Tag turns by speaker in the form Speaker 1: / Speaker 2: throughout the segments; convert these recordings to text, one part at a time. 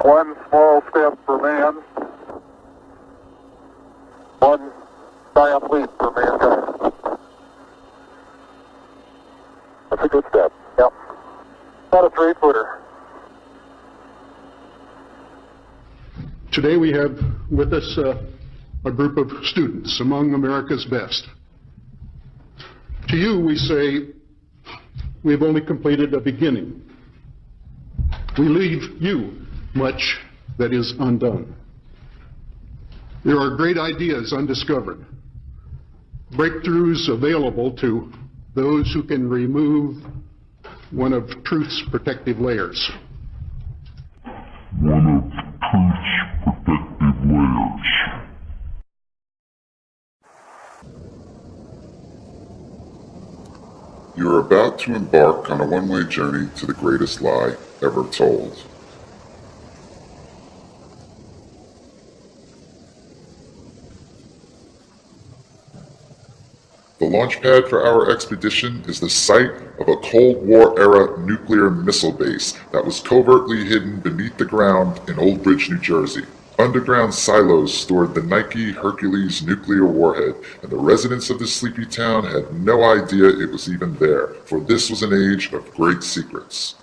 Speaker 1: One small step for man, one giant leap for mankind. That's a good step. Yep. About a 3-footer.
Speaker 2: Today we have with us a group of students among America's best. To you we say, we've only completed a beginning. We leave you much that is undone. There are great ideas undiscovered, breakthroughs available to those who can remove one of truth's protective layers.
Speaker 3: You are about to embark on a one-way journey to the greatest lie ever told. The launch pad for our expedition is the site of a Cold War-era nuclear missile base that was covertly hidden beneath the ground in Old Bridge, New Jersey. Underground silos stored the Nike Hercules nuclear warhead, and the residents of this sleepy town had no idea it was even there, for this was an age of great secrets.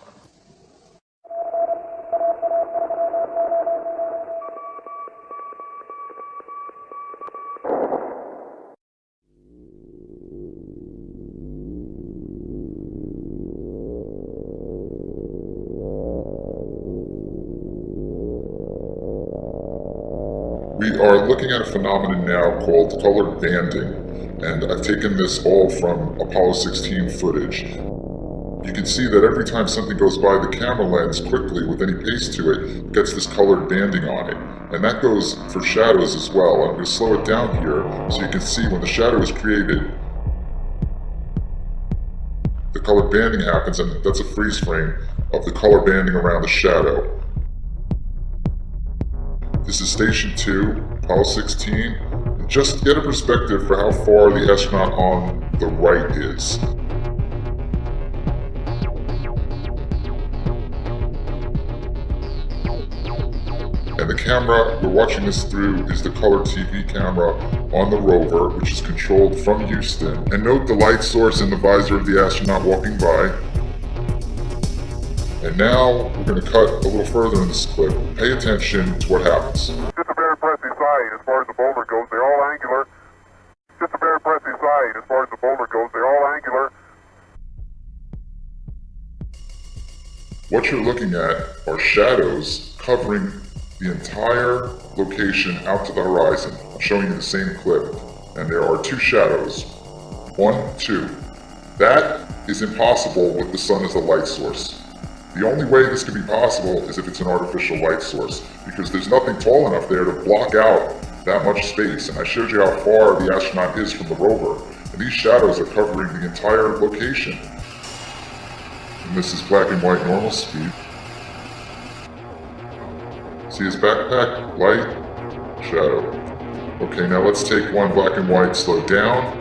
Speaker 3: We are looking at a phenomenon now called colored banding, and I've taken this all from Apollo 16 footage. You can see that every time something goes by the camera lens quickly with any pace to it, gets this colored banding on it. And that goes for shadows as well. I'm going to slow it down here so you can see when the shadow is created, the colored banding happens, and that's a freeze frame of the color banding around the shadow. This is Station 2, Apollo 16, and just to get a perspective for how far the astronaut on the right is. And the camera we're watching this through is the color TV camera on the rover, which is controlled from Houston. And note the light source in the visor of the astronaut walking by. And now we're going to cut a little further in this clip. Pay attention to what happens.
Speaker 1: Just a very precise side as far as the boulder goes. They're all angular. Just a very precise side as far as the boulder goes. They're all angular.
Speaker 3: What you're looking at are shadows covering the entire location out to the horizon. I'm showing you the same clip. And there are two shadows. 1, 2. That is impossible with the sun as a light source. The only way this can be possible is if it's an artificial light source, because there's nothing tall enough there to block out that much space. And I showed you how far the astronaut is from the rover, and these shadows are covering the entire location. And this is black and white normal speed. See his backpack? Light, shadow. Okay, now let's take one black and white, slow down.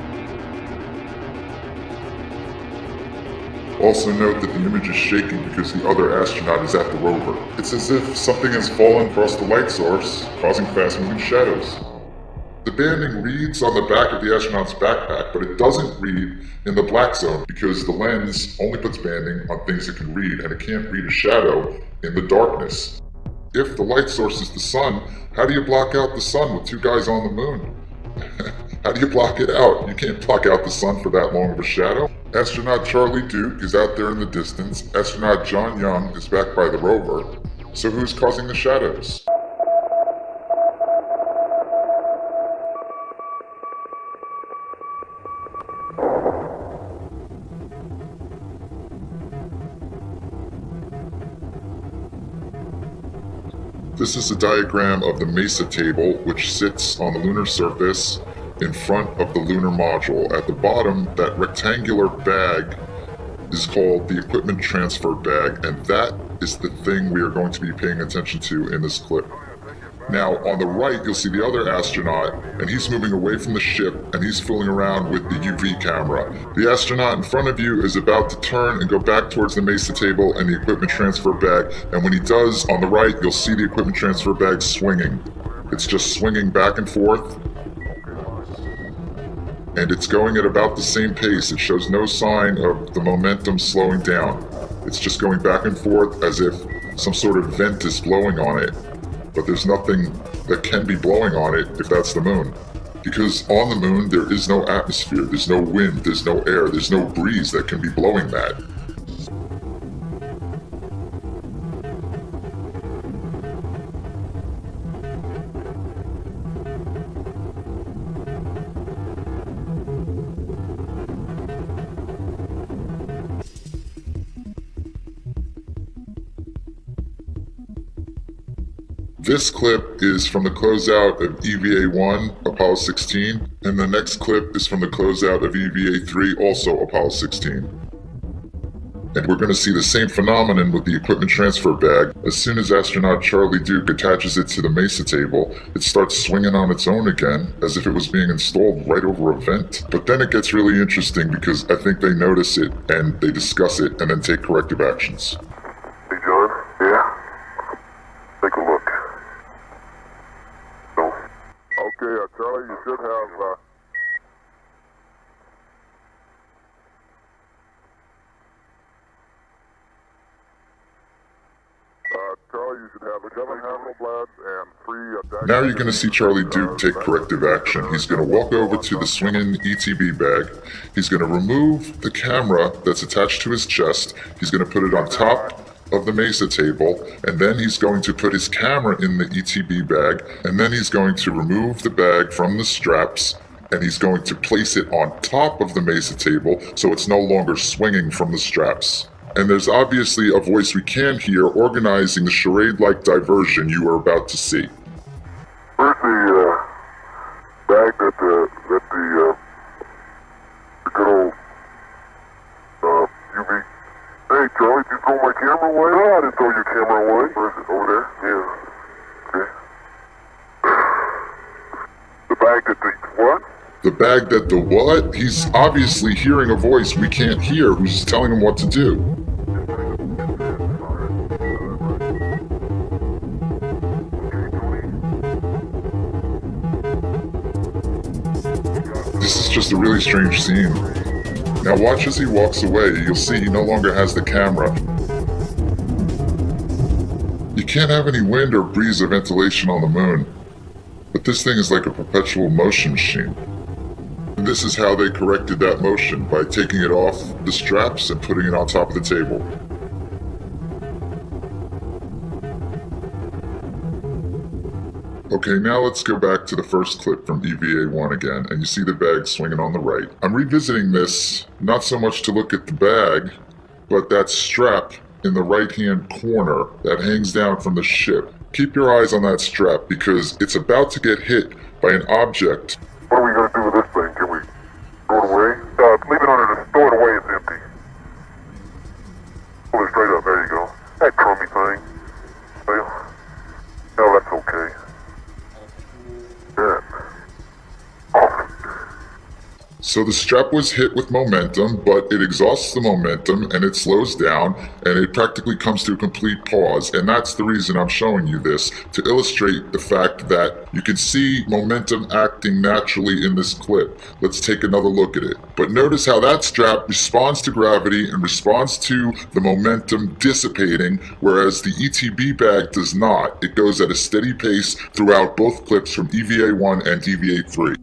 Speaker 3: Also note that the image is shaking because the other astronaut is at the rover. It's as if something has fallen across the light source, causing fast-moving shadows. The banding reads on the back of the astronaut's backpack, but it doesn't read in the black zone because the lens only puts banding on things it can read, and it can't read a shadow in the darkness. If the light source is the sun, how do you block out the sun with two guys on the moon? How do you block it out? You can't block out the sun for that long of a shadow. Astronaut Charlie Duke is out there in the distance. Astronaut John Young is back by the rover. So who's causing the shadows? This is a diagram of the MESA table, which sits on the lunar surface in front of the lunar module. At the bottom, that rectangular bag is called the equipment transfer bag, and that is the thing we are going to be paying attention to in this clip. Now, on the right, you'll see the other astronaut, and he's moving away from the ship, and he's fooling around with the UV camera. The astronaut in front of you is about to turn and go back towards the MESA table and the equipment transfer bag, and when he does, on the right, you'll see the equipment transfer bag swinging. It's just swinging back and forth, and it's going at about the same pace. It shows no sign of the momentum slowing down. It's just going back and forth as if some sort of vent is blowing on it. But there's nothing that can be blowing on it if that's the moon. Because on the moon, there is no atmosphere, there's no wind, there's no air, there's no breeze that can be blowing that. This clip is from the closeout of EVA-1, Apollo 16, and the next clip is from the closeout of EVA-3, also Apollo 16. And we're going to see the same phenomenon with the equipment transfer bag. As soon as astronaut Charlie Duke attaches it to the MESA table, it starts swinging on its own again, as if it was being installed right over a vent. But then it gets really interesting because I think they notice it, and they discuss it, and then take corrective actions.
Speaker 1: Hey, John? Yeah? Take a look. Okay, Charlie, you should have, Charlie, you should have 7 Hasselblads and 3,
Speaker 3: Now you're going to see Charlie Duke take corrective action. He's going to walk over to the swinging ETB bag. He's going to remove the camera that's attached to his chest. He's going to put it on top of the MESA table, and then he's going to put his camera in the ETB bag, and then he's going to remove the bag from the straps, and he's going to place it on top of the MESA table so it's no longer swinging from the straps. And there's obviously a voice we can hear organizing the charade-like diversion you are about to see.
Speaker 1: Where's the bag that the good old UV? Hey, Charlie, did you throw my camera away? No, I didn't throw your camera away. Where is it? Over there? Yeah. Okay. The bag that the what?
Speaker 3: The bag that the what? He's obviously hearing a voice we can't hear who's telling him what to do. This is just a really strange scene. Now watch as he walks away. You'll see he no longer has the camera. You can't have any wind or breeze or ventilation on the moon. But this thing is like a perpetual motion machine. And this is how they corrected that motion, by taking it off the straps and putting it on top of the table. Okay, now let's go back to the first clip from EVA-1 again, and you see the bag swinging on the right. I'm revisiting this, not so much to look at the bag, but that strap in the right-hand corner that hangs down from the ship. Keep your eyes on that strap, because it's about to get hit by an object.
Speaker 1: What are we going to do with this thing? Can we throw it away? Leave it under the, throw it away, it's empty. Pull it straight up, there you go. That crummy thing. Well, no, that's okay. Yeah.
Speaker 3: So the strap was hit with momentum, but it exhausts the momentum and it slows down and it practically comes to a complete pause. And that's the reason I'm showing you this, to illustrate the fact that you can see momentum acting naturally in this clip. Let's take another look at it. But notice how that strap responds to gravity and responds to the momentum dissipating, whereas the ETB bag does not. It goes at a steady pace throughout both clips from EVA-1 and EVA-3.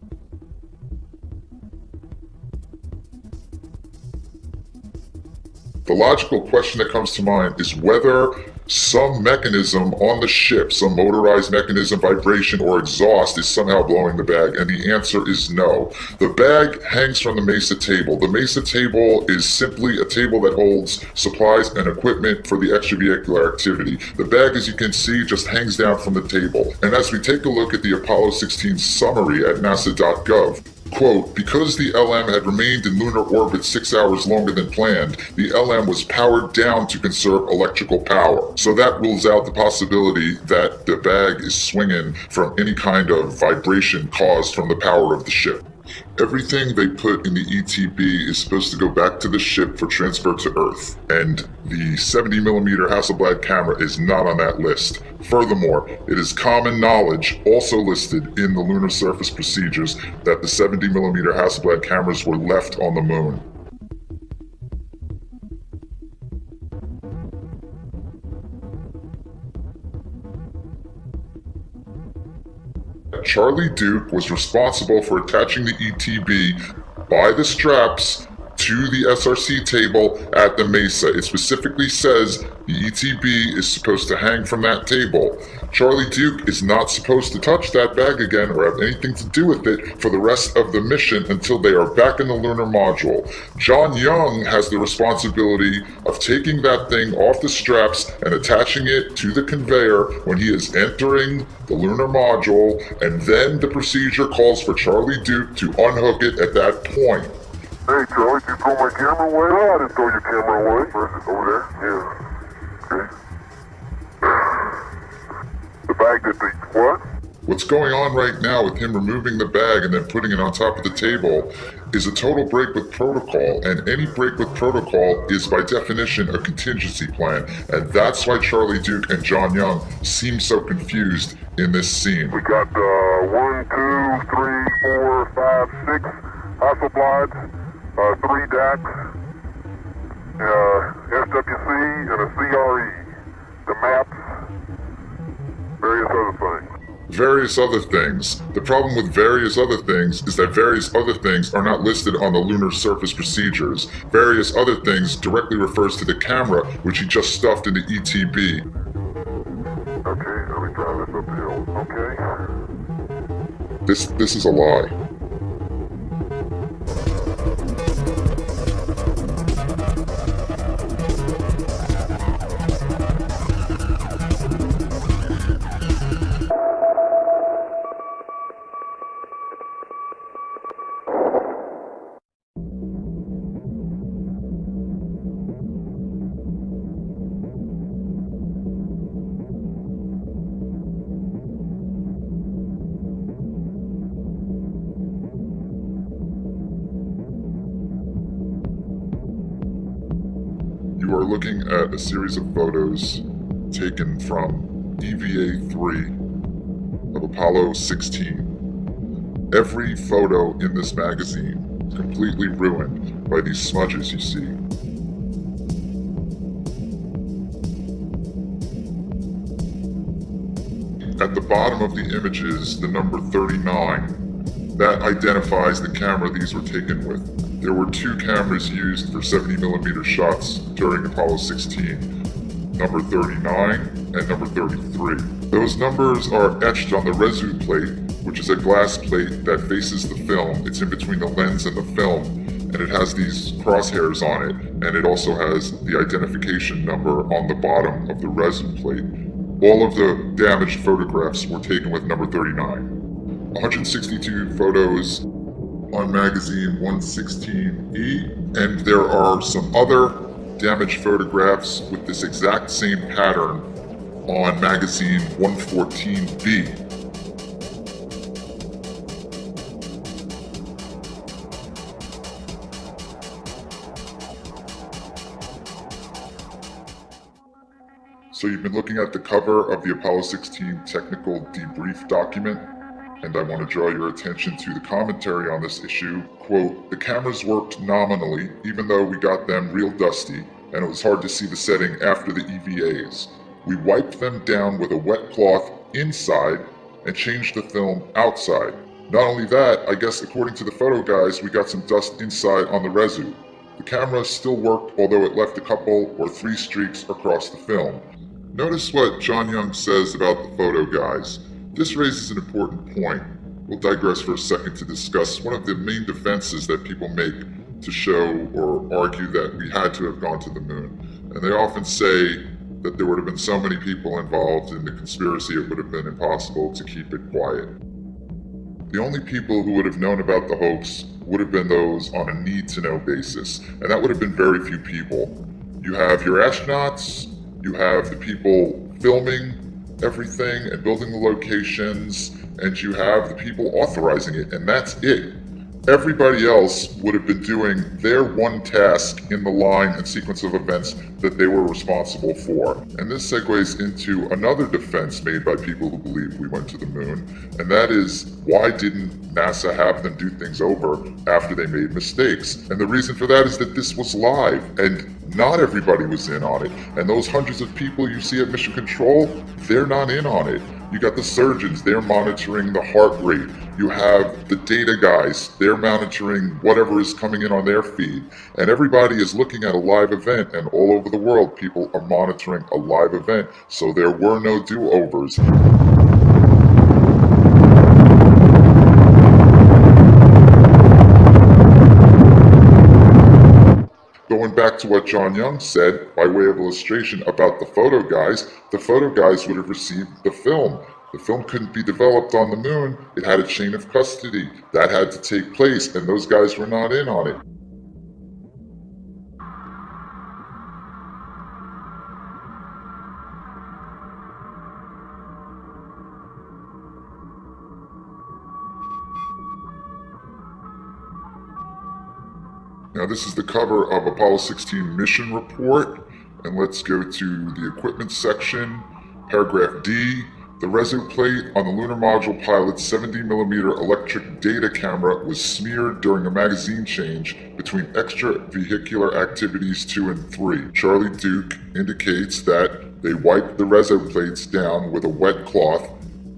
Speaker 3: The logical question that comes to mind is whether some mechanism on the ship, some motorized mechanism, vibration, or exhaust is somehow blowing the bag, and the answer is no. The bag hangs from the MESA table. The MESA table is simply a table that holds supplies and equipment for the extravehicular activity. The bag, as you can see, just hangs down from the table. And as we take a look at the Apollo 16 summary at nasa.gov, Quote, because the LM had remained in lunar orbit 6 hours longer than planned, the LM was powered down to conserve electrical power. So that rules out the possibility that the bag is swinging from any kind of vibration caused from the power of the ship. Everything they put in the ETB is supposed to go back to the ship for transfer to Earth, and the 70mm Hasselblad camera is not on that list. Furthermore, it is common knowledge, also listed in the lunar surface procedures, that the 70mm Hasselblad cameras were left on the moon. Charlie Duke was responsible for attaching the ETB by the straps to the SRC table at the Mesa. It specifically says the ETB is supposed to hang from that table. Charlie Duke is not supposed to touch that bag again or have anything to do with it for the rest of the mission until they are back in the lunar module. John Young has the responsibility of taking that thing off the straps and attaching it to the conveyor when he is entering the lunar module, and then the procedure calls for Charlie Duke to unhook it at that point.
Speaker 1: Hey, Charlie, did you throw my camera away? No, I didn't throw your camera away. Where's it? Over there? Yeah. Okay. The bag that they... What?
Speaker 3: What's going on right now with him removing the bag and then putting it on top of the table is a total break with protocol, and any break with protocol is by definition a contingency plan, and that's why Charlie Duke and John Young seem so confused in this scene.
Speaker 1: We got 1, 2, 3, 4, 5, 6 Hasselblads. 3 DACs, SWC, and a CRE, the maps, various other things.
Speaker 3: Various other things. The problem with various other things is that various other things are not listed on the lunar surface procedures. Various other things directly refers to the camera, which he just stuffed in the ETB.
Speaker 1: Okay, let me drive this uphill, okay?
Speaker 3: This is a lie. You are looking at a series of photos taken from EVA-3 of Apollo 16. Every photo in this magazine is completely ruined by these smudges you see. At the bottom of the images, the number 39, that identifies the camera these were taken with. There were 2 cameras used for 70mm shots during Apollo 16, number 39 and number 33. Those numbers are etched on the resu plate, which is a glass plate that faces the film. It's in between the lens and the film, and it has these crosshairs on it, and it also has the identification number on the bottom of the resu plate. All of the damaged photographs were taken with number 39. 162 photos on magazine 116E, and there are some other damaged photographs with this exact same pattern on magazine 114B. So you've been looking at the cover of the Apollo 16 technical debrief document, and I want to draw your attention to the commentary on this issue. Quote, the cameras worked nominally, even though we got them real dusty, and it was hard to see the setting after the EVAs. We wiped them down with a wet cloth inside and changed the film outside. Not only that, I guess according to the photo guys, we got some dust inside on the resu. The camera still worked, although it left a couple or 3 streaks across the film. Notice what John Young says about the photo guys. This raises an important point. We'll digress for a second to discuss one of the main defenses that people make to show or argue that we had to have gone to the moon. And they often say that there would have been so many people involved in the conspiracy it would have been impossible to keep it quiet. The only people who would have known about the hoax would have been those on a need-to-know basis, and that would have been very few people. You have your astronauts, you have the people filming everything and building the locations, and you have the people authorizing it, and that's it. Everybody else would have been doing their one task in the line and sequence of events that they were responsible for. And this segues into another defense made by people who believe we went to the moon, and that is, why didn't NASA have them do things over after they made mistakes? And the reason for that is that this was live, and not everybody was in on it. And those hundreds of people you see at Mission Control, they're not in on it. You got the surgeons, they're monitoring the heart rate. You have the data guys, they're monitoring whatever is coming in on their feed. And everybody is looking at a live event, and all over the world, people are monitoring a live event. So there were no do-overs. Going back to what John Young said, by way of illustration, about the photo guys would have received the film. The film couldn't be developed on the moon. It had a chain of custody. That had to take place, and those guys were not in on it. Now this is the cover of Apollo 16 mission report, and let's go to the equipment section. Paragraph D, the reso plate on the lunar module pilot's 70mm electric data camera was smeared during a magazine change between extravehicular activities 2 and 3. Charlie Duke indicates that they wiped the reso plates down with a wet cloth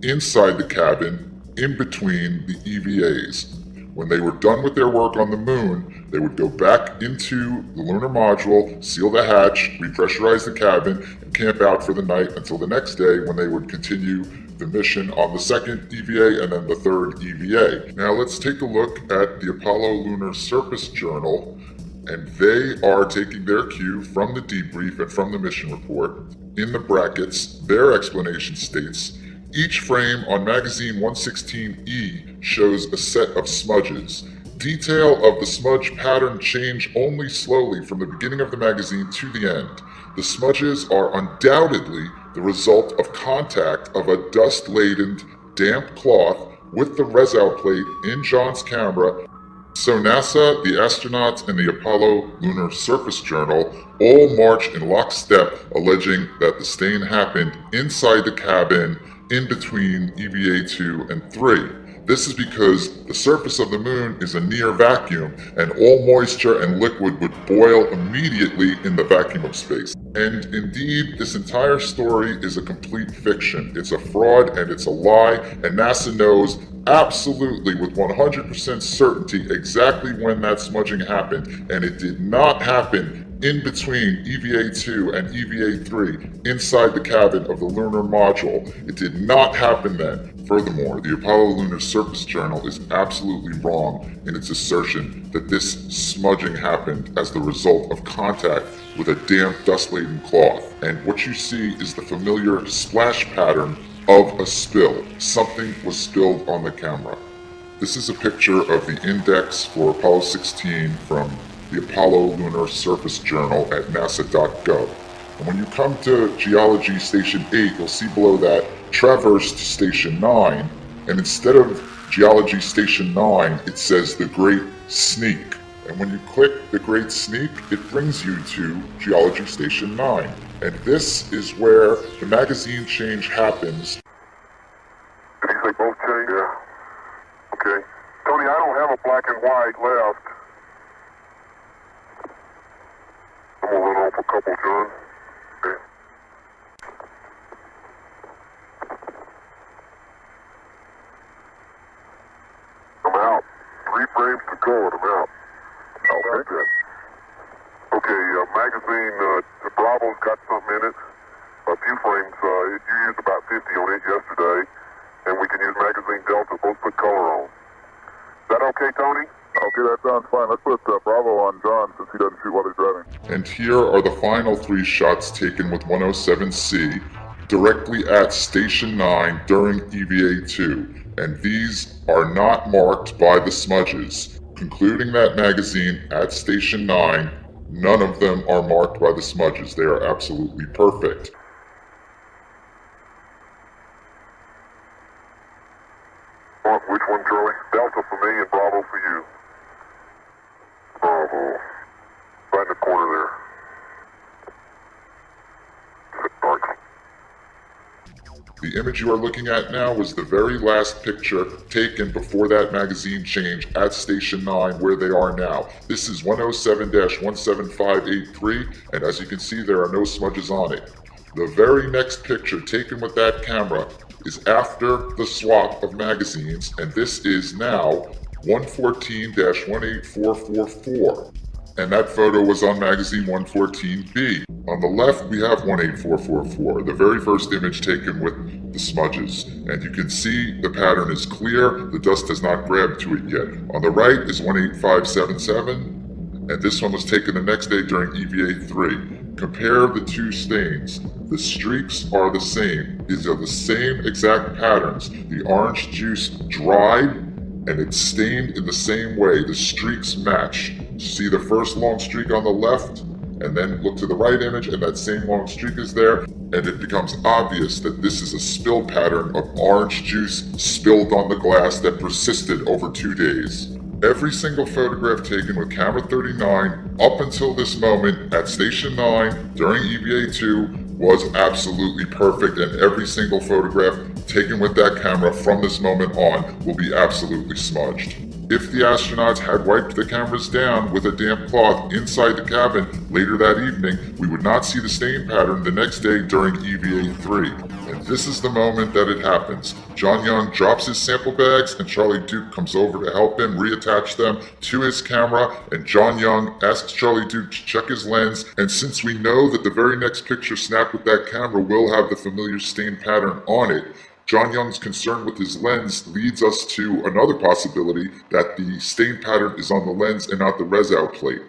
Speaker 3: inside the cabin in between the EVAs. When they were done with their work on the moon, they would go back into the lunar module, seal the hatch, repressurize the cabin, and camp out for the night until the next day when they would continue the mission on the second EVA and then the third EVA. Now let's take a look at the Apollo Lunar Surface Journal, and they are taking their cue from the debrief and from the mission report. In the brackets, their explanation states, each frame on magazine 116E shows a set of smudges. Detail of the smudge pattern change only slowly from the beginning of the magazine to the end. The smudges are undoubtedly the result of contact of a dust-laden, damp cloth with the reso plate in John's camera. So NASA, the astronauts, and the Apollo Lunar Surface Journal all march in lockstep, alleging that the stain happened inside the cabin in between EVA 2 and 3. This is because the surface of the moon is a near vacuum, and all moisture and liquid would boil immediately in the vacuum of space. And indeed, this entire story is a complete fiction. It's a fraud and it's a lie, and NASA knows absolutely with 100% certainty exactly when that smudging happened, and it did not happen in between EVA 2 and EVA 3 inside the cabin of the lunar module. It did not happen then. Furthermore, the Apollo Lunar Surface Journal is absolutely wrong in its assertion that this smudging happened as the result of contact with a damp, dust-laden cloth. And what you see is the familiar splash pattern of a spill. Something was spilled on the camera. This is a picture of the index for Apollo 16 from the Apollo Lunar Surface Journal at nasa.gov. And when you come to Geology Station 8, you'll see below that Traversed Station 9, and instead of Geology Station 9, it says The Great Sneak. And when you click The Great Sneak, it brings you to Geology Station 9. And this is where the magazine change happens.
Speaker 1: Did you say both change? Yeah. Okay. Tony, I don't have a black and white left. I'm gonna run off a couple, John. Okay. I'm out. 3 frames to go and I'm out. Okay, good. Okay, magazine, Bravo's got something in it. A few frames. You used about 50 on it yesterday. And we can use magazine Delta, both put color on. Is that okay, Tony? Okay, that sounds fine. Let's put Bravo on John since he doesn't shoot while he's driving.
Speaker 3: And here are the final 3 shots taken with 107C. directly at Station 9 during EVA-2, and these are not marked by the smudges. Concluding that magazine at Station 9, none of them are marked by the smudges. They are absolutely perfect.
Speaker 1: Which one, Charlie? Delta for me and Bravo for you. Bravo. Right in the corner there.
Speaker 3: The image you are looking at now was the very last picture taken before that magazine change at Station 9 where they are now. This is 107-17583, and as you can see, there are no smudges on it. The very next picture taken with that camera is after the swap of magazines, and this is now 114-18444. And that photo was on magazine 114B. On the left, we have 18444, the very first image taken with the smudges. And you can see the pattern is clear, the dust has not grabbed to it yet. On the right is 18577, and this one was taken the next day during EVA-3. Compare the two stains. The streaks are the same. These are the same exact patterns. The orange juice dried, and it's stained in the same way. The streaks match. See the first long streak on the left, and then look to the right image, and that same long streak is there, and it becomes obvious that this is a spill pattern of orange juice spilled on the glass that persisted over 2 days. Every single photograph taken with camera 39 up until this moment at Station 9 during EVA-2 was absolutely perfect, and every single photograph taken with that camera from this moment on will be absolutely smudged. If the astronauts had wiped the cameras down with a damp cloth inside the cabin later that evening, we would not see the stain pattern the next day during EVA-3. And this is the moment that it happens. John Young drops his sample bags, and Charlie Duke comes over to help him reattach them to his camera, and John Young asks Charlie Duke to check his lens, and since we know that the very next picture snapped with that camera will have the familiar stain pattern on it, John Young's concern with his lens leads us to another possibility that the stain pattern is on the lens and not the res-out plate.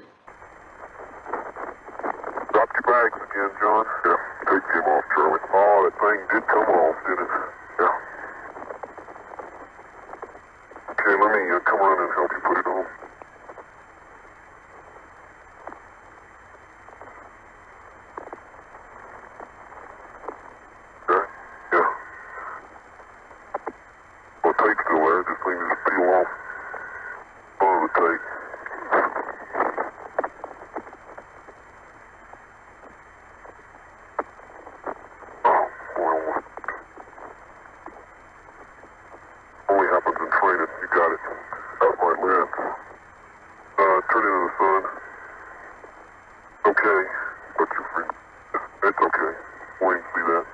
Speaker 1: Dropped your bags again, John? Yeah, take them off, Charlie. Oh, that thing did come off, didn't it? Yeah. Okay, let me come around and help you put it on. Okay? Yeah. Well, the tape's still there, just need to just peel off part of the tape. Oh, well, only happens in training, you got it. Out my lens. Turn into the sun. Okay, but you're free. It's okay. Wait and see that.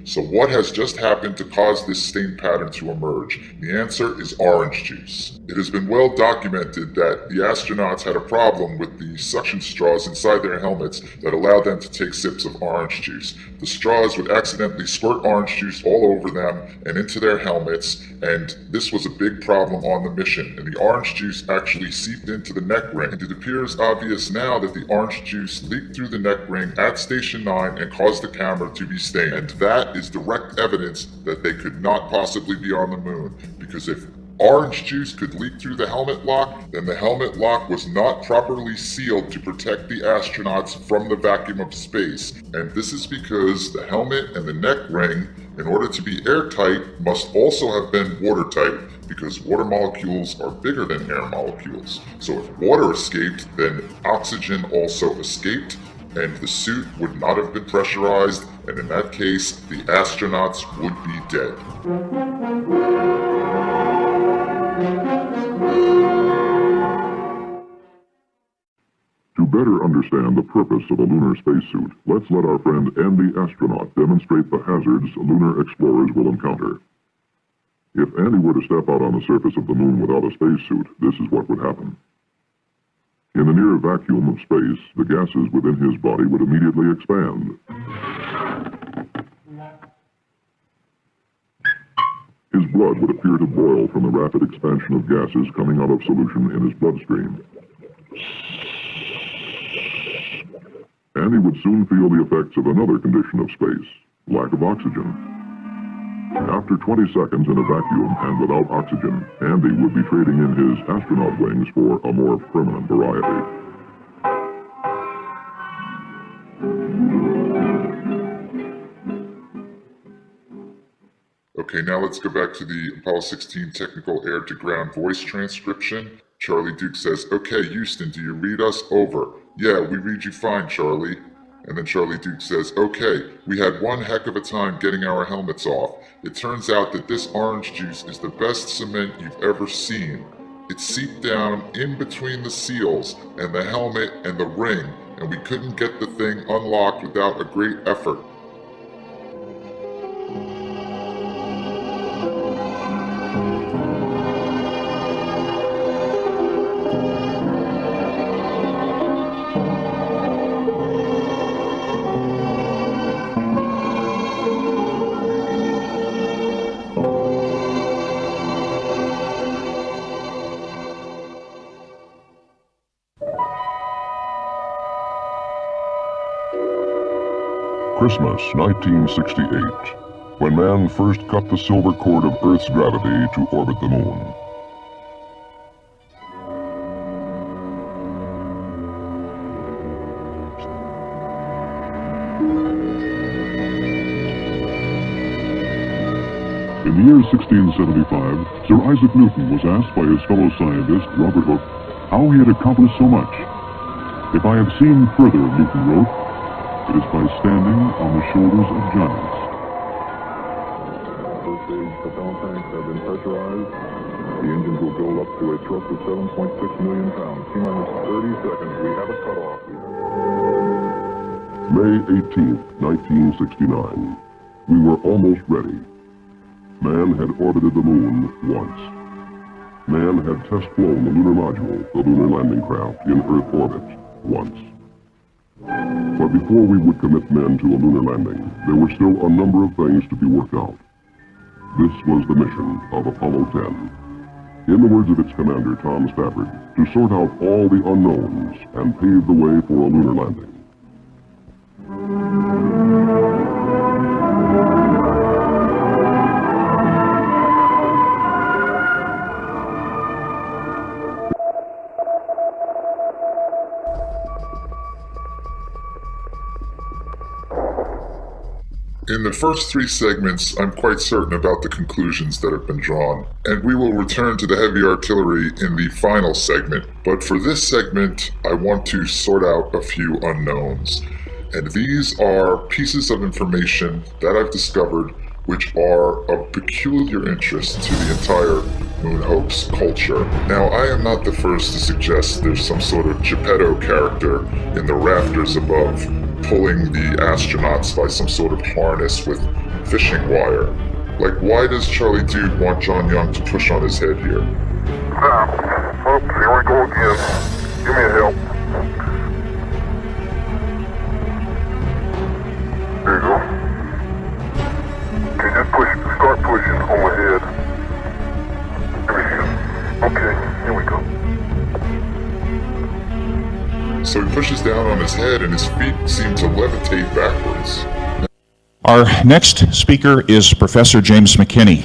Speaker 3: So what has just happened to cause this stain pattern to emerge? The answer is orange juice. It has been well documented that the astronauts had a problem with the suction straws inside their helmets that allowed them to take sips of orange juice. The straws would accidentally squirt orange juice all over them and into their helmets, and this was a big problem on the mission, and the orange juice actually seeped into the neck ring. And it appears obvious now that the orange juice leaked through the neck ring at Station 9 and caused the camera to be stained. And that is direct evidence that they could not possibly be on the moon, because if orange juice could leak through the helmet lock, then the helmet lock was not properly sealed to protect the astronauts from the vacuum of space. And this is because the helmet and the neck ring, in order to be airtight, must also have been watertight, because water molecules are bigger than air molecules. So if water escaped, then oxygen also escaped, and the suit would not have been pressurized, and in that case, the astronauts would be dead.
Speaker 4: To better understand the purpose of a lunar spacesuit, let's let our friend Andy Astronaut demonstrate the hazards lunar explorers will encounter. If Andy were to step out on the surface of the moon without a spacesuit, this is what would happen. In the near vacuum of space, the gases within his body would immediately expand. His blood would appear to boil from the rapid expansion of gases coming out of solution in his bloodstream. And he would soon feel the effects of another condition of space, lack of oxygen. After 20 seconds in a vacuum and without oxygen, Andy would be trading in his astronaut wings for a more permanent variety.
Speaker 3: Okay, now let's go back to the Apollo 16 technical air-to-ground voice transcription. Charlie Duke says, "Okay, Houston, do you read us? Over." "Yeah, we read you fine, Charlie." And then Charlie Duke says, "Okay, we had one heck of a time getting our helmets off. It turns out that this orange juice is the best cement you've ever seen. It seeped down in between the seals and the helmet and the ring, and we couldn't get the thing unlocked without a great effort."
Speaker 4: Christmas 1968, when man first cut the silver cord of Earth's gravity to orbit the moon. In the year 1675, Sir Isaac Newton was asked by his fellow scientist, Robert Hooke, how he had accomplished so much. "If I have seen further," Newton wrote, "it is by standing on the shoulders of giants." First stage propellant tanks have been pressurized. The engines will build up to a thrust of 7.6 million pounds. T-minus 30 seconds. We have a cutoff. May 18th, 1969. We were almost ready. Man had orbited the moon once. Man had test-flown the lunar module, the lunar landing craft, in Earth orbit once. But before we would commit men to a lunar landing, there were still a number of things to be worked out. This was the mission of Apollo 10. In the words of its commander, Tom Stafford, to sort out all the unknowns and pave the way for a lunar landing.
Speaker 3: In the first three segments, I'm quite certain about the conclusions that have been drawn, and we will return to the heavy artillery in the final segment. But for this segment, I want to sort out a few unknowns. And these are pieces of information that I've discovered which are of peculiar interest to the entire moon hoax culture. Now, I am not the first to suggest there's some sort of Geppetto character in the rafters above, pulling the astronauts by some sort of harness with fishing wire. Like, why does Charlie Duke want John Young to push on his head here?
Speaker 1: Oops, here we go again. Give me a help. There you go. Okay, just start pushing on my head. There we go. Okay, here we go.
Speaker 3: So he pushes down on his head and his feet seem to levitate backwards.
Speaker 5: Our next speaker is Professor James McKinney.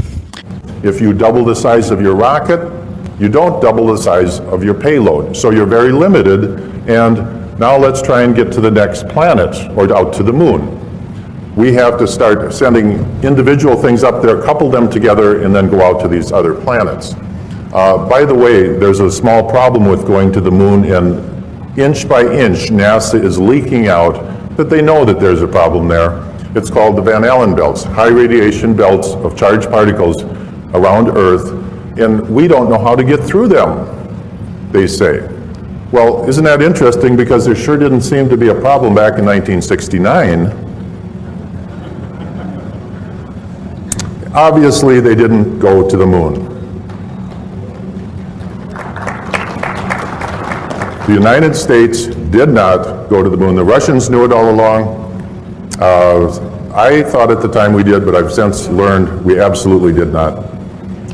Speaker 6: If you double the size of your rocket, you don't double the size of your payload. So you're very limited, and now let's try and get to the next planet or out to the moon. We have to start sending individual things up there, couple them together, and then go out to these other planets. By the way, there's a small problem with going to the moon, and inch by inch, NASA is leaking out that they know that there's a problem there. It's called the Van Allen belts, high radiation belts of charged particles around Earth, and we don't know how to get through them, they say. Well, isn't that interesting, because there sure didn't seem to be a problem back in 1969. Obviously, they didn't go to the moon. The United States did not go to the moon. The Russians knew it all along. I thought at the time we did, but I've since learned we absolutely did not.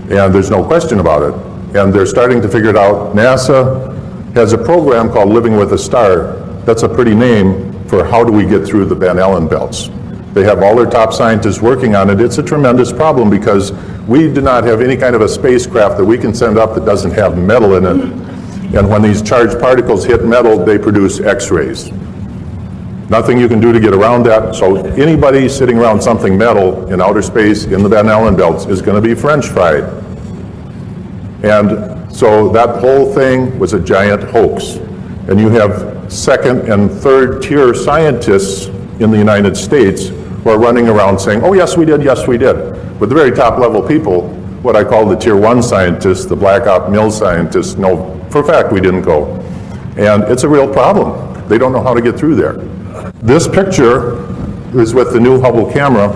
Speaker 6: And there's no question about it. And they're starting to figure it out. NASA has a program called Living with a Star. That's a pretty name for how do we get through the Van Allen belts. They have all their top scientists working on it. It's a tremendous problem because we do not have any kind of a spacecraft that we can send up that doesn't have metal in it. And when these charged particles hit metal, they produce X-rays. Nothing you can do to get around that. So anybody sitting around something metal in outer space in the Van Allen belts is going to be French fried. And so that whole thing was a giant hoax. And you have second and third tier scientists in the United States who are running around saying, oh yes we did, yes we did. But the very top level people, what I call the tier 1 scientists, the Black Op Mill scientists, know for a fact we didn't go. And it's a real problem. They don't know how to get through there. This picture is with the new Hubble camera,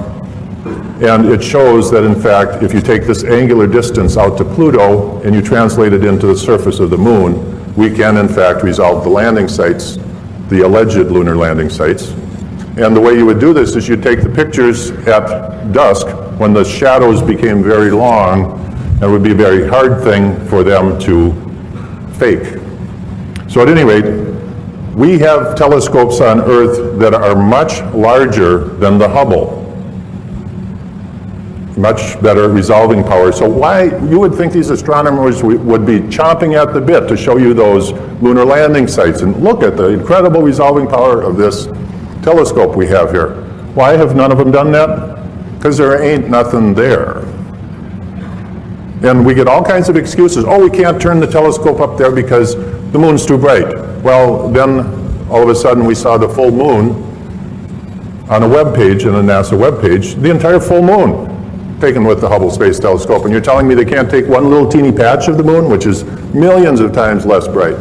Speaker 6: and it shows that in fact if you take this angular distance out to Pluto and you translate it into the surface of the moon, we can in fact resolve the landing sites, the alleged lunar landing sites. And the way you would do this is you take the pictures at dusk when the shadows became very long, and it would be a very hard thing for them to fake. So at any rate, we have telescopes on Earth that are much larger than the Hubble. Much better resolving power. So why, you would think these astronomers would be chomping at the bit to show you those lunar landing sites, and look at the incredible resolving power of this telescope we have here. Why have none of them done that? Because there ain't nothing there. And we get all kinds of excuses. Oh, we can't turn the telescope up there because the moon's too bright. Well, then all of a sudden we saw the full moon on a web page, in a NASA web page, the entire full moon taken with the Hubble Space Telescope. And you're telling me they can't take one little teeny patch of the moon, which is millions of times less bright.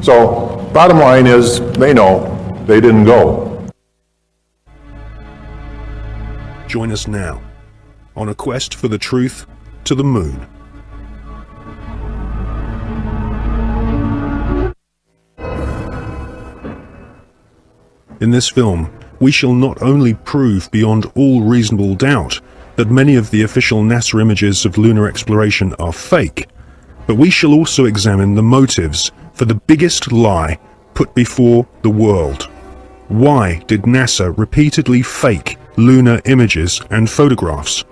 Speaker 6: So bottom line is, they know they didn't go.
Speaker 7: Join us now on a quest for the truth to the moon. In this film, we shall not only prove beyond all reasonable doubt that many of the official NASA images of lunar exploration are fake, but we shall also examine the motives for the biggest lie put before the world. Why did NASA repeatedly fake lunar images and photographs?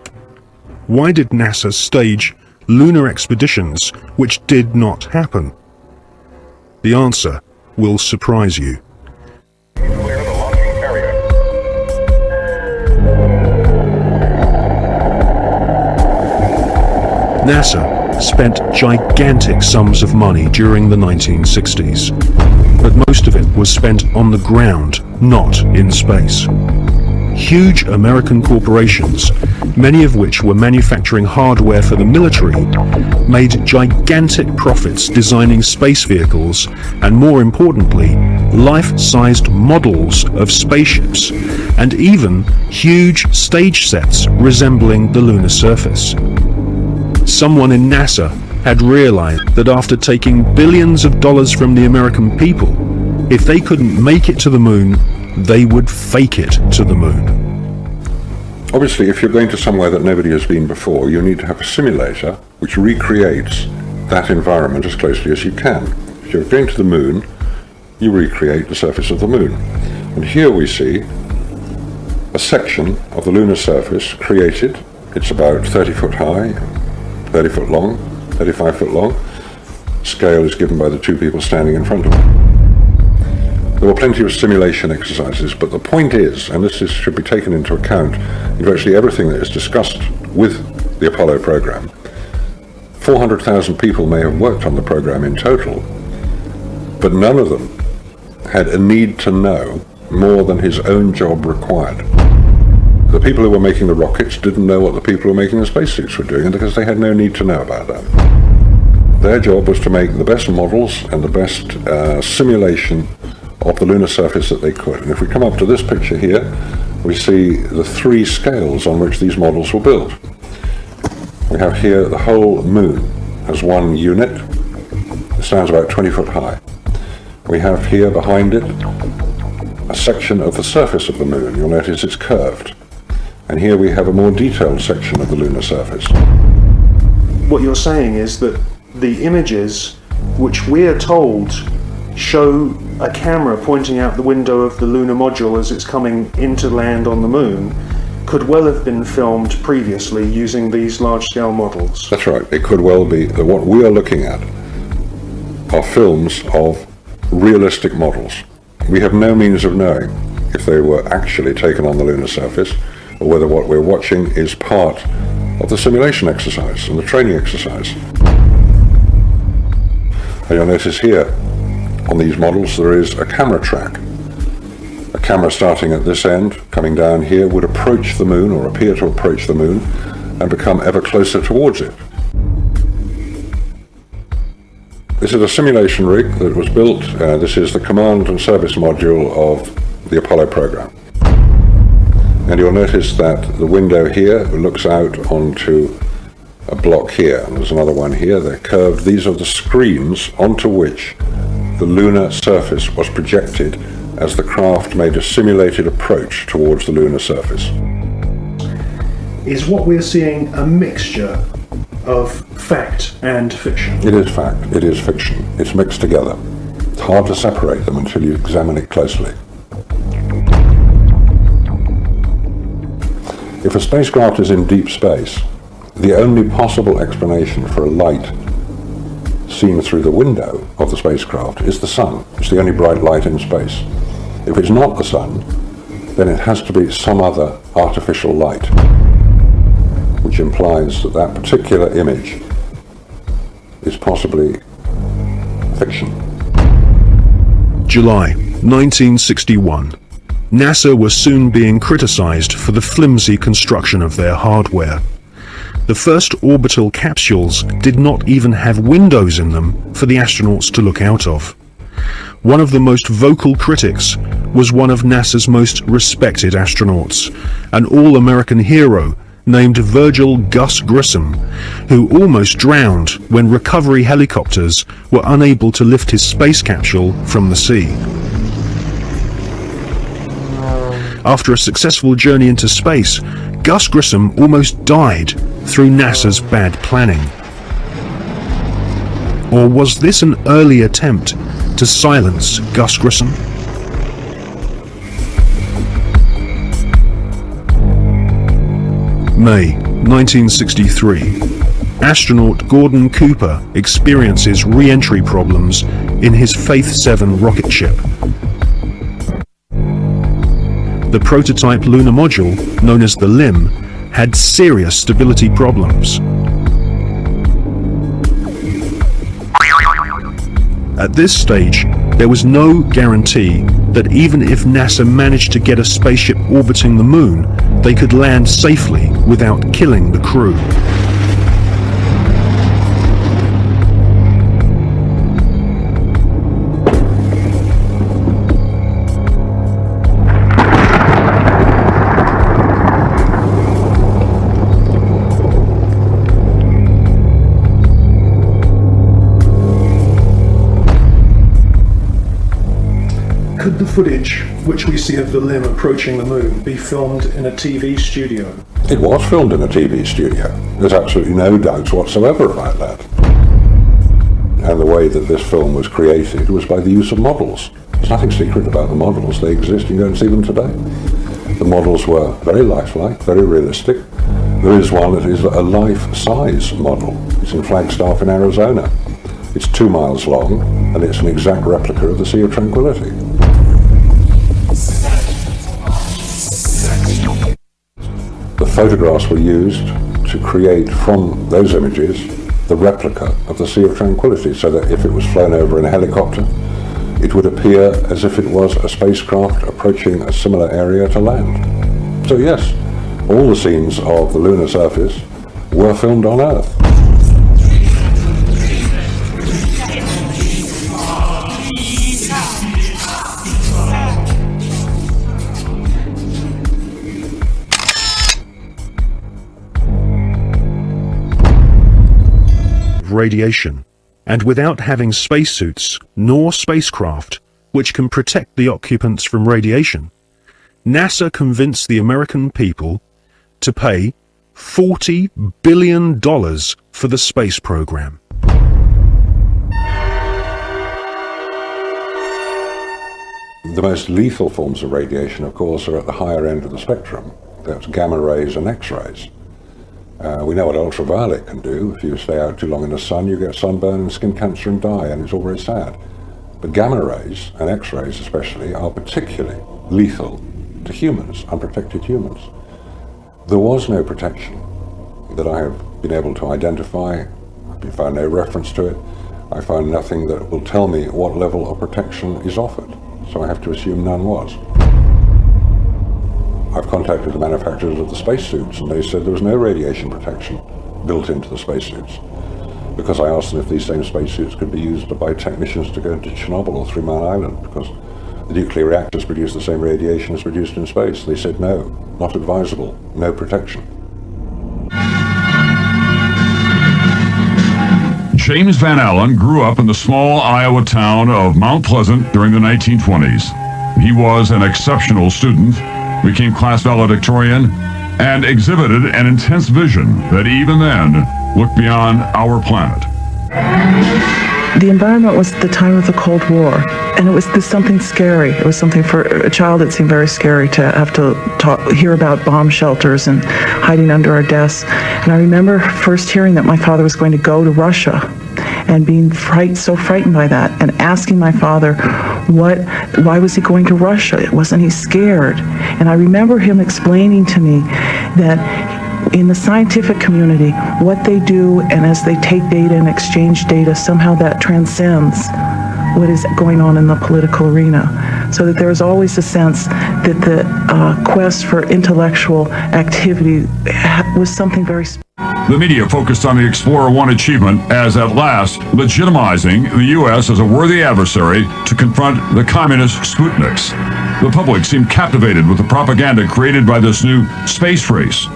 Speaker 7: Why did NASA stage lunar expeditions which did not happen? The answer will surprise you. NASA spent gigantic sums of money during the 1960s, but most of it was spent on the ground, not in space. Huge American corporations, many of which were manufacturing hardware for the military, made gigantic profits designing space vehicles and, more importantly, life-sized models of spaceships, and even huge stage sets resembling the lunar surface. Someone in NASA had realized that after taking billions of dollars from the American people, if they couldn't make it to the moon, they would fake it to the moon.
Speaker 8: Obviously, if you're going to somewhere that nobody has been before, you need to have a simulator which recreates that environment as closely as you can. If you're going to the moon, you recreate the surface of the moon. And here we see a section of the lunar surface created. It's about 30 foot high, 30 foot long, 35 foot long. Scale is given by the two people standing in front of it. There were plenty of simulation exercises, but the point is, and this should be taken into account in virtually everything that is discussed with the Apollo program, 400,000 people may have worked on the program in total, but none of them had a need to know more than his own job required. The people who were making the rockets didn't know what the people who were making the spacesuits were doing because they had no need to know about that. Their job was to make the best models and the best simulation of the lunar surface that they could. And if we come up to this picture here, we see the three scales on which these models were built. We have here the whole moon as one unit. It stands about 20 foot high. We have here behind it a section of the surface of the moon. You'll notice it's curved. And here we have a more detailed section of the lunar surface.
Speaker 7: What you're saying is that the images which we're told show a camera pointing out the window of the lunar module as it's coming into land on the moon could well have been filmed previously using these large-scale models.
Speaker 8: That's right. It could well be that what we are looking at are films of realistic models. We have no means of knowing if they were actually taken on the lunar surface or whether what we're watching is part of the simulation exercise and the training exercise. And you'll notice here on these models there is a camera track. A camera starting at this end, coming down here, would approach the moon or appear to approach the moon and become ever closer towards it. This is a simulation rig that was built. This is the command and service module of the Apollo program. And you'll notice that the window here looks out onto a block here, and there's another one here. They're curved. These are the screens onto which the lunar surface was projected as the craft made a simulated approach towards the lunar surface.
Speaker 7: Is what we're seeing a mixture of fact and fiction?
Speaker 8: It is fact, it is fiction. It's mixed together. It's hard to separate them until you examine it closely. If a spacecraft is in deep space, the only possible explanation for a light seen through the window of the spacecraft is the sun. It's the only bright light in space. If it's not the sun, then it has to be some other artificial light, which implies that that particular image is possibly fiction.
Speaker 7: July 1961. NASA was soon being criticized for the flimsy construction of their hardware. The first orbital capsules did not even have windows in them for the astronauts to look out of. One of the most vocal critics was one of NASA's most respected astronauts, an all-American hero named Virgil Gus Grissom, who almost drowned when recovery helicopters were unable to lift his space capsule from the sea. After a successful journey into space, Gus Grissom almost died through NASA's bad planning. Or was this an early attempt to silence Gus Grissom? May 1963. Astronaut Gordon Cooper experiences re-entry problems in his Faith 7 rocket ship. The prototype lunar module, known as the LIM, had serious stability problems. At this stage, there was no guarantee that even if NASA managed to get a spaceship orbiting the moon, they could land safely without killing the crew. Could the footage which we see of the LIM approaching the moon be filmed in a TV studio?
Speaker 8: It was filmed in a TV studio. There's absolutely no doubts whatsoever about that. And the way that this film was created was by the use of models. There's nothing secret about the models. They exist. You can go and see them today. The models were very lifelike, very realistic. There is one that is a life-size model. It's in Flagstaff in Arizona. It's 2 miles long, and it's an exact replica of the Sea of Tranquility. The photographs were used to create from those images the replica of the Sea of Tranquility, so that if it was flown over in a helicopter, it would appear as if it was a spacecraft approaching a similar area to land. So yes, all the scenes of the lunar surface were filmed on Earth.
Speaker 7: Radiation, and without having spacesuits nor spacecraft which can protect the occupants from radiation, NASA convinced the American people to pay $40 billion for the space program.
Speaker 8: The most lethal forms of radiation, of course, are at the higher end of the spectrum. That's gamma rays and X-rays. We know what ultraviolet can do. If you stay out too long in the sun, you get sunburn and skin cancer and die, and it's all very sad. But gamma rays, and X-rays especially, are particularly lethal to humans, unprotected humans. There was no protection that I have been able to identify. I've found no reference to it. I found nothing that will tell me what level of protection is offered, so I have to assume none was. I've contacted the manufacturers of the spacesuits, and they said there was no radiation protection built into the spacesuits, because I asked them if these same spacesuits could be used by technicians to go into Chernobyl or 3 Mile Island, because the nuclear reactors produce the same radiation as produced in space. They said no, not advisable, no protection.
Speaker 9: James Van Allen grew up in the small Iowa town of Mount Pleasant during the 1920s. He was an exceptional student, became class valedictorian, and exhibited an intense vision that even then looked beyond our planet.
Speaker 10: The environment was the time of the Cold War, and it was something scary. It was something for a child that seemed very scary to have to hear about bomb shelters and hiding under our desks. And I remember first hearing that my father was going to go to Russia and being so frightened by that, and asking my father, why was he going to Russia? Wasn't he scared? And I remember him explaining to me that in the scientific community, what they do, and as they take data and exchange data, somehow that transcends what is going on in the political arena. So that there is always a sense that the quest for intellectual activity was something very special.
Speaker 9: The media focused on the Explorer 1 achievement as at last legitimizing the U.S. as a worthy adversary to confront the communist Sputniks. The public seemed captivated with the propaganda created by this new space race.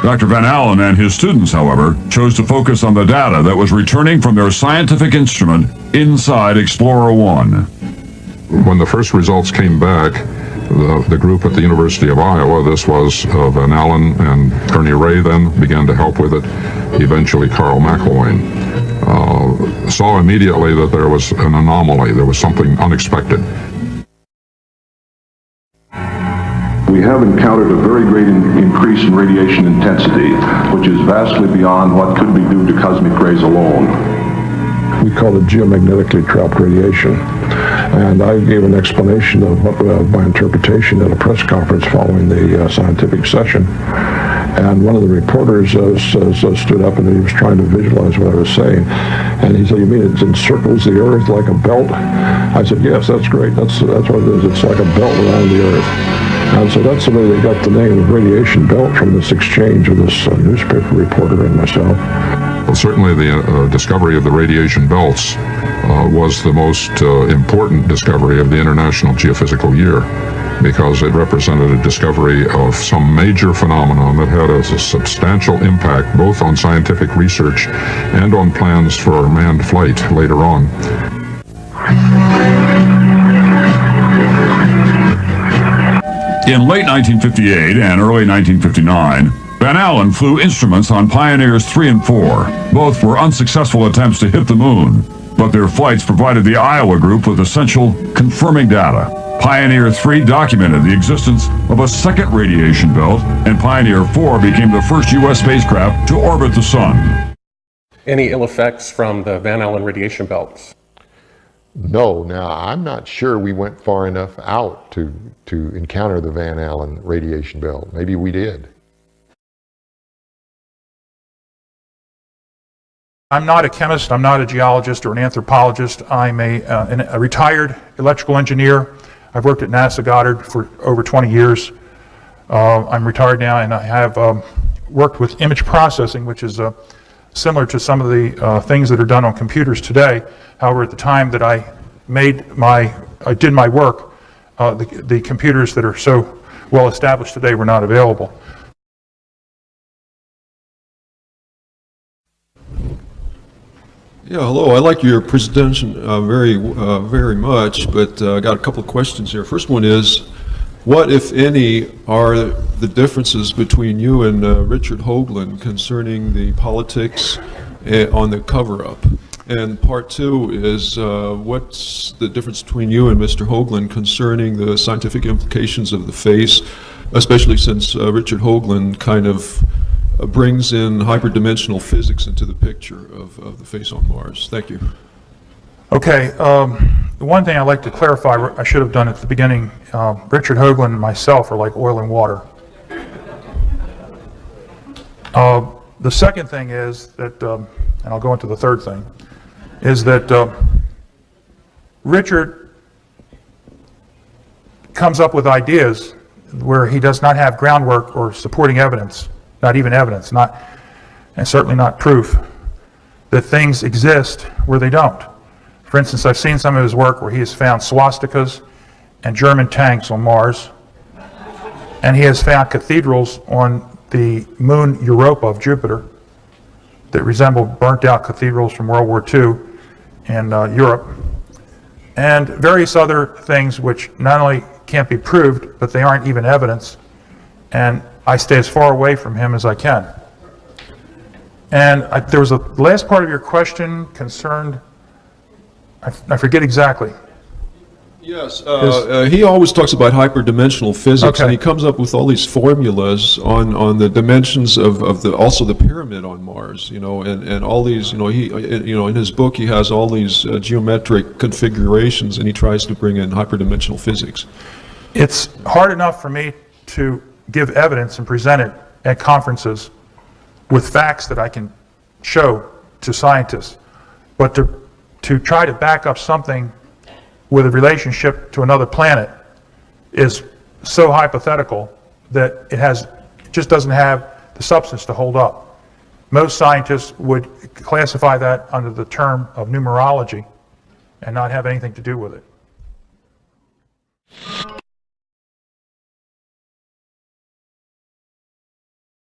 Speaker 9: Dr. Van Allen and his students, however, chose to focus on the data that was returning from their scientific instrument inside Explorer 1.
Speaker 3: When the first results came back, the group at the University of Iowa, this was Van Allen and Kearney Ray, then began to help with it, eventually Carl McElwain, saw immediately that there was an anomaly, there was something unexpected.
Speaker 11: We have encountered a very great increase in radiation intensity, which is vastly beyond what could be due to cosmic rays alone.
Speaker 12: We call it geomagnetically trapped radiation. And I gave an explanation of my interpretation at a press conference following the scientific session. And one of the reporters stood up and he was trying to visualize what I was saying. And he said, "You mean it encircles the Earth like a belt?" I said, "Yes, that's great. That's what it is. It's like a belt around the Earth." And so that's the way they got the name of radiation belt, from this exchange of this newspaper reporter and myself.
Speaker 3: Well, certainly the discovery of the radiation belts was the most important discovery of the International Geophysical Year, because it represented a discovery of some major phenomenon that had a substantial impact both on scientific research and on plans for manned flight later on.
Speaker 9: In late 1958 and early 1959, Van Allen flew instruments on Pioneers 3 and 4. Both were unsuccessful attempts to hit the moon, but their flights provided the Iowa group with essential confirming data. Pioneer 3 documented the existence of a second radiation belt, and Pioneer 4 became the first U.S. spacecraft to orbit the sun.
Speaker 13: Any ill effects from the Van Allen radiation belts?
Speaker 14: No. Now, I'm not sure we went far enough out to encounter the Van Allen radiation belt. Maybe we did.
Speaker 15: I'm not a chemist, I'm not a geologist or an anthropologist. I'm a retired electrical engineer. I've worked at NASA Goddard for over 20 years. I'm retired now, and I have worked with image processing, which is similar to some of the things that are done on computers today. However, at the time that I did my work, the computers that are so well established today were not available.
Speaker 16: Yeah, hello. I like your presentation very much, but I got a couple of questions here. First one is, what, if any, are the differences between you and Richard Hoagland concerning the politics on the cover-up? And part two is what's the difference between you and Mr. Hoagland concerning the scientific implications of the face, especially since Richard Hoagland kind of brings in hyperdimensional physics into the picture of the face on Mars. Thank you.
Speaker 15: Okay, the one thing I'd like to clarify, I should have done at the beginning, Richard Hoagland and myself are like oil and water. The second thing is that, and I'll go into the third thing, is that Richard comes up with ideas where he does not have groundwork or supporting evidence, not even evidence, and certainly not proof, that things exist where they don't. For instance, I've seen some of his work where he has found swastikas and German tanks on Mars, and he has found cathedrals on the moon Europa of Jupiter that resemble burnt-out cathedrals from World War II in Europe, and various other things which not only can't be proved, but they aren't even evidence, and I stay as far away from him as I can. And there was the last part of your question concerned, I forget exactly.
Speaker 16: Yes, he always talks about hyperdimensional physics, and he comes up with all these formulas on the dimensions of also the pyramid on Mars, you know, and all these, you know, in his book he has all these geometric configurations, and he tries to bring in hyperdimensional physics.
Speaker 15: It's hard enough for me to give evidence and present it at conferences with facts that I can show to scientists, but to try to back up something with a relationship to another planet is so hypothetical that it just doesn't have the substance to hold up. Most scientists would classify that under the term of numerology and not have anything to do with it.